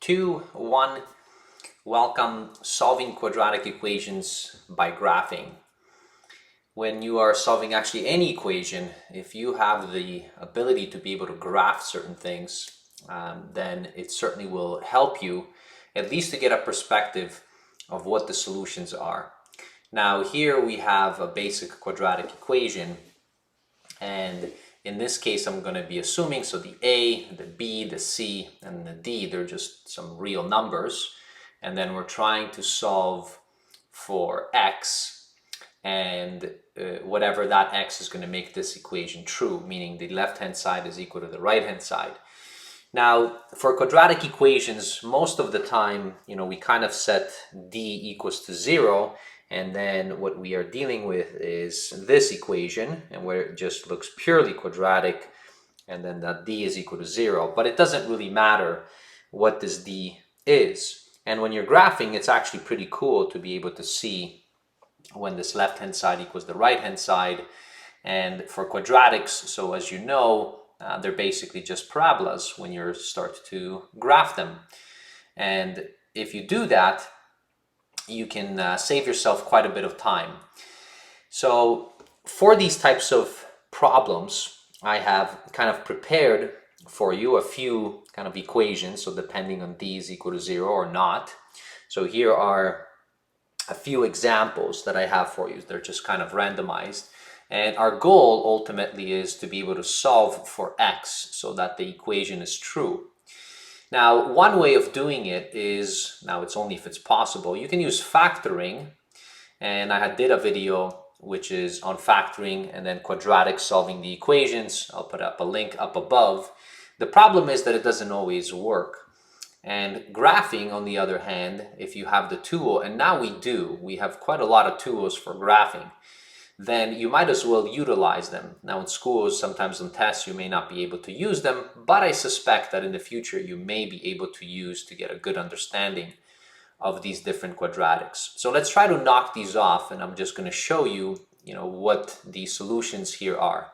2. 1. Welcome, solving quadratic equations by graphing. When you are solving actually any equation, if you have the ability to be able to graph certain things, then it certainly will help you at least to get a perspective of what the solutions are. Now here we have a basic quadratic equation, and in this case I'm going to be assuming, so the A, the B, the C, and the D, they're just some real numbers, and then we're trying to solve for x, and whatever that x is going to make this equation true, meaning the left hand side is equal to the right hand side. Now for quadratic equations, most of the time, we kind of set d equals to 0, and then what we are dealing with is this equation, and where it just looks purely quadratic, and then that d is equal to 0. But it doesn't really matter what this d is. And when you're graphing, it's actually pretty cool to be able to see when this left-hand side equals the right-hand side. And for quadratics, so as you know, they're basically just parabolas when you start to graph them. And if you do that, you can save yourself quite a bit of time. So for these types of problems, I have kind of prepared for you a few kind of equations, so depending on d is equal to 0 or not. So here are a few examples that I have for you. They're just kind of randomized. And our goal ultimately is to be able to solve for x so that the equation is true. Now, one way of doing it is, now it's only if it's possible, you can use factoring. And I did a video which is on factoring and then quadratic solving the equations. I'll put up a link up above. The problem is that it doesn't always work. And graphing, on the other hand, if you have the tool, and now we have quite a lot of tools for graphing, then you might as well utilize them. Now in schools, sometimes on tests, you may not be able to use them, but I suspect that in the future you may be able to use to get a good understanding of these different quadratics. So let's try to knock these off, and I'm just going to show you, what the solutions here are.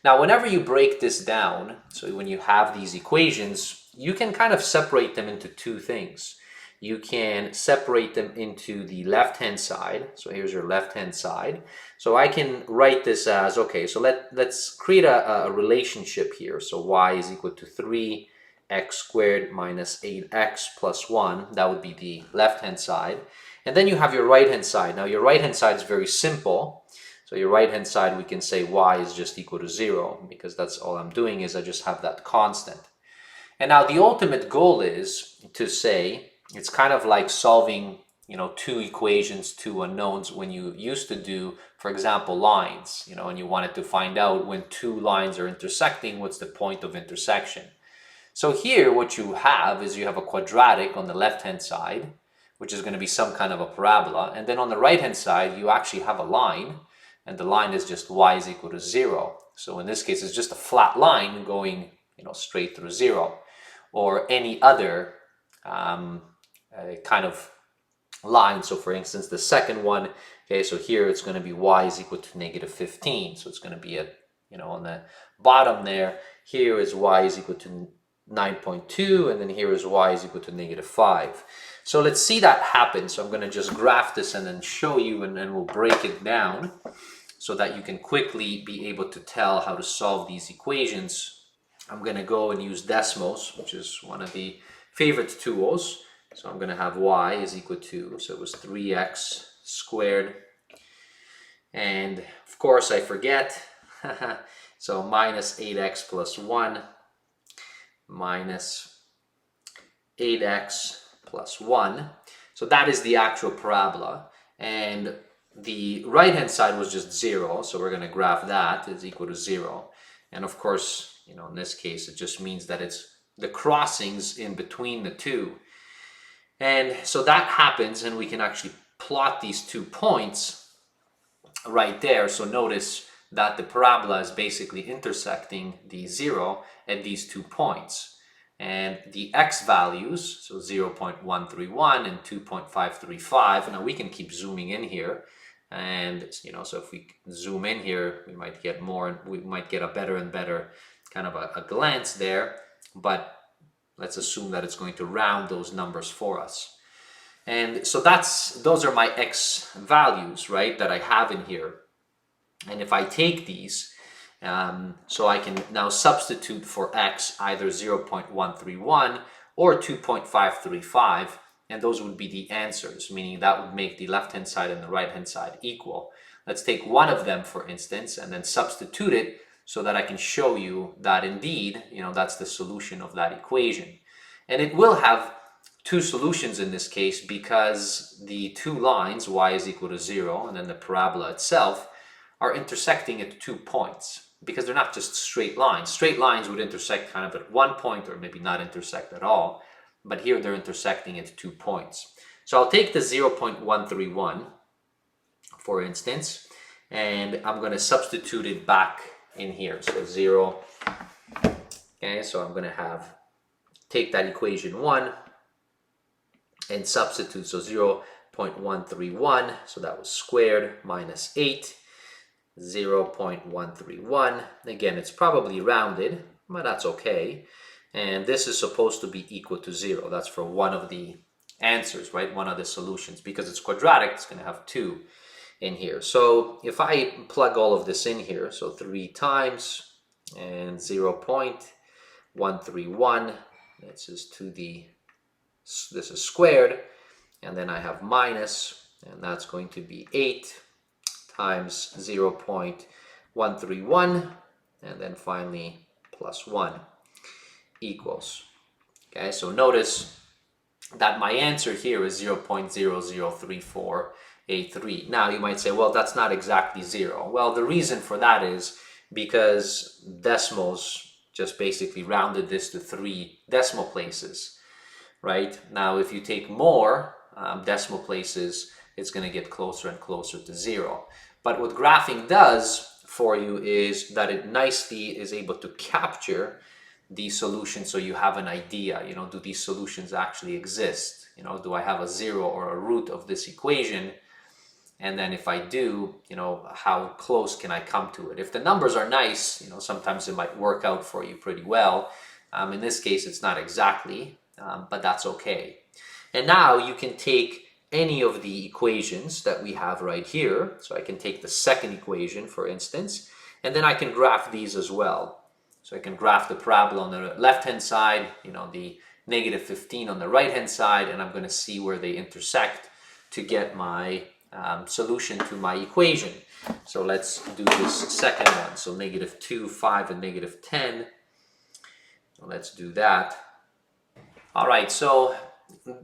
Now, whenever you break this down, so when you have these equations, you can kind of separate them into two things. You can separate them into the left-hand side. So here's your left-hand side. So I can write this as, okay, so let's create a relationship here. So y is equal to 3x squared minus 8x plus 1. That would be the left-hand side. And then you have your right-hand side. Now your right-hand side is very simple. So your right-hand side, we can say y is just equal to 0, because that's all I'm doing is I just have that constant. And now the ultimate goal is to say, it's kind of like solving, two equations, two unknowns, when you used to do, for example, lines, and you wanted to find out when two lines are intersecting, what's the point of intersection. So here what you have is you have a quadratic on the left-hand side, which is going to be some kind of a parabola. And then on the right-hand side, you actually have a line, and the line is just y is equal to 0. So in this case, it's just a flat line going, straight through 0, or any other kind of line. So for instance, the second one, okay, so here it's going to be y is equal to negative 15. So it's going to be on the bottom there. Here is y is equal to 9.2, and then here is y is equal to negative 5. So let's see that happen. So I'm going to just graph this and then show you, and then we'll break it down so that you can quickly be able to tell how to solve these equations. I'm going to go and use Desmos, which is one of the favorite tools. So I'm going to have y is equal to, so it was 3x squared. And of course I forget. So minus 8x plus 1 minus 8x plus 1. So that is the actual parabola. And the right-hand side was just 0. So we're going to graph that is equal to 0. And of course, in this case, it just means that it's the crossings in between the two. And so that happens, and we can actually plot these 2 points right there. So notice that the parabola is basically intersecting the 0 at these 2 points. And the x values, so 0.131 and 2.535, now we can keep zooming in here. And, so if we zoom in here, we might get more, and we might get a better and better kind of a glance there. But let's assume that it's going to round those numbers for us. And so those are my x values, right, that I have in here. And if I take these, so I can now substitute for x either 0.131 or 2.535, and those would be the answers, meaning that would make the left-hand side and the right-hand side equal. Let's take one of them, for instance, and then substitute it so that I can show you that indeed, that's the solution of that equation. And it will have two solutions in this case because the two lines, y is equal to 0, and then the parabola itself, are intersecting at 2 points, because they're not just straight lines. Straight lines would intersect kind of at 1 point or maybe not intersect at all, but here they're intersecting at 2 points. So I'll take the 0.131, for instance, and I'm going to substitute it back in here. So 0, okay, so I'm going to take that equation 1 and substitute, so 0.131, so that was squared, minus 8, 0.131. Again, it's probably rounded, but that's okay. And this is supposed to be equal to 0. That's for one of the answers, right? One of the solutions. Because it's quadratic, it's going to have 2 in here. So if I plug all of this in here, so 3 times and 0.131, this is this is squared, and then I have minus, and that's going to be 8 times 0.131, and then finally plus 1 equals. Okay, so notice that my answer here is 0.003483. Now you might say, well, that's not exactly 0. Well, the reason for that is because Desmos just basically rounded this to 3 decimal places, right? Now, if you take more decimal places, it's going to get closer and closer to 0. But what graphing does for you is that it nicely is able to capture the solution, so you have an idea, do these solutions actually exist? Do I have a 0 or a root of this equation? And then if I do, how close can I come to it? If the numbers are nice, sometimes it might work out for you pretty well. In this case, it's not exactly, but that's okay. And now you can take any of the equations that we have right here. So I can take the second equation, for instance, and then I can graph these as well. So I can graph the parabola on the left-hand side, the negative 15 on the right-hand side, and I'm going to see where they intersect to get my solution to my equation. So let's do this second one. So negative 2, 5, and negative 10. Let's do that. All right, so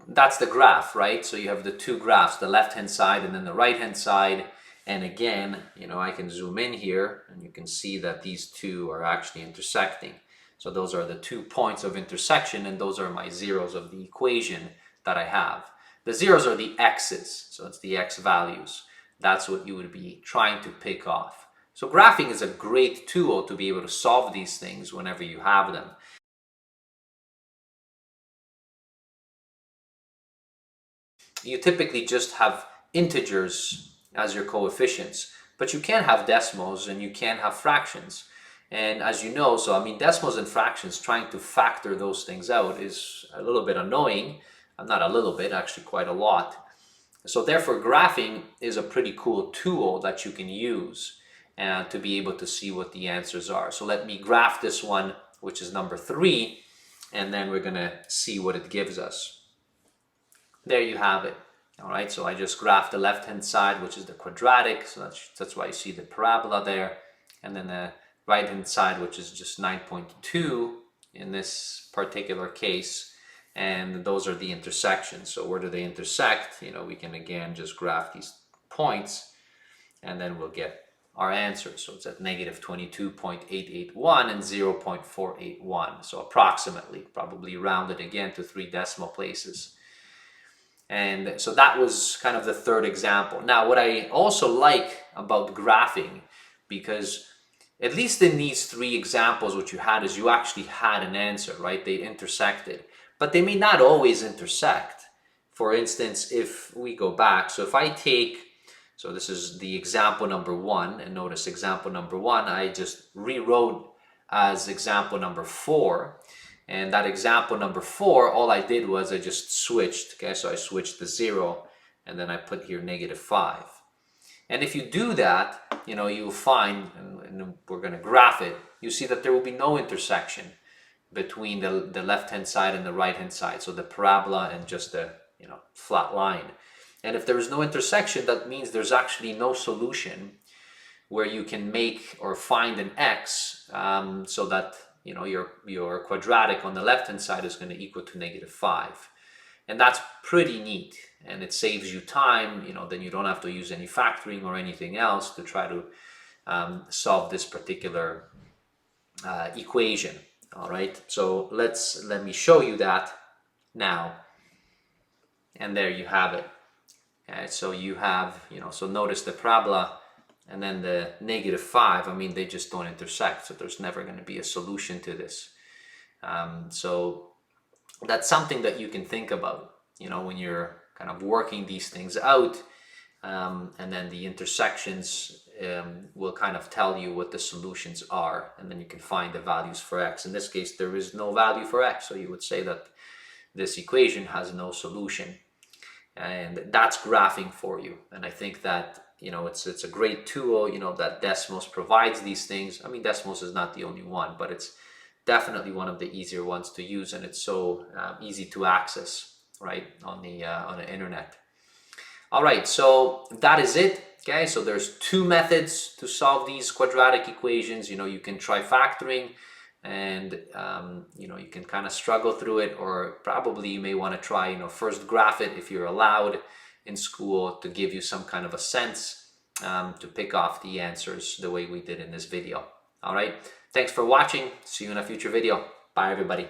that's the graph, right? So you have the two graphs, the left-hand side and then the right-hand side. And again, I can zoom in here and you can see that these two are actually intersecting. So those are the 2 points of intersection, and those are my zeros of the equation that I have. The zeros are the x's, so it's the x values. That's what you would be trying to pick off. So graphing is a great tool to be able to solve these things whenever you have them. You typically just have integers as your coefficients, but you can have decimals and you can have fractions. And as you know, decimals and fractions, trying to factor those things out is a little bit annoying. Not a little bit, actually quite a lot. So therefore, graphing is a pretty cool tool that you can use to be able to see what the answers are. So let me graph this one, which is number 3, and then we're going to see what it gives us. There you have it. All right, so I just graphed the left-hand side, which is the quadratic, so that's why you see the parabola there, and then the right-hand side, which is just 9.2 in this particular case, and those are the intersections. So where do they intersect? We can again just graph these points, and then we'll get our answer. So it's at negative 22.881 and 0.481, so approximately, probably rounded again to 3 decimal places. And so that was kind of the third example. Now, what I also like about graphing, because at least in these 3 examples, what you had is you actually had an answer, right? They intersected, but they may not always intersect. For instance, if we go back, so if I take, so this is the example number 1, and notice example number 1, I just rewrote as example number 4. And that example number 4, all I did was I just switched. Okay, so I switched the 0 and then I put here -5. And if you do that, you'll find, and we're going to graph it, you see that there will be no intersection between the left-hand side and the right-hand side. So the parabola and just the flat line. And if there is no intersection, that means there's actually no solution where you can make or find an x so that your quadratic on the left-hand side is going to equal to -5. And that's pretty neat, and it saves you time. Then you don't have to use any factoring or anything else to try to solve this particular equation. All right, so let me show you that now. And there you have it. Okay, so you have, so notice the parabola and then the -5, I mean, they just don't intersect, so there's never going to be a solution to this. So that's something that you can think about, when you're kind of working these things out, and then the intersections will kind of tell you what the solutions are, and then you can find the values for x. In this case, there is no value for x, so you would say that this equation has no solution. And that's graphing for you. And I think that it's a great tool, that Desmos provides these things. I mean, Desmos is not the only one, but it's definitely one of the easier ones to use, and it's so easy to access, right, on the internet. All right, so that is it. Okay, so there's 2 methods to solve these quadratic equations. You can try factoring, and you can kind of struggle through it, or probably you may want to try first graph it if you're allowed in school, to give you some kind of a sense, to pick off the answers the way we did in this video. All right, thanks for watching. See you in a future video. Bye everybody.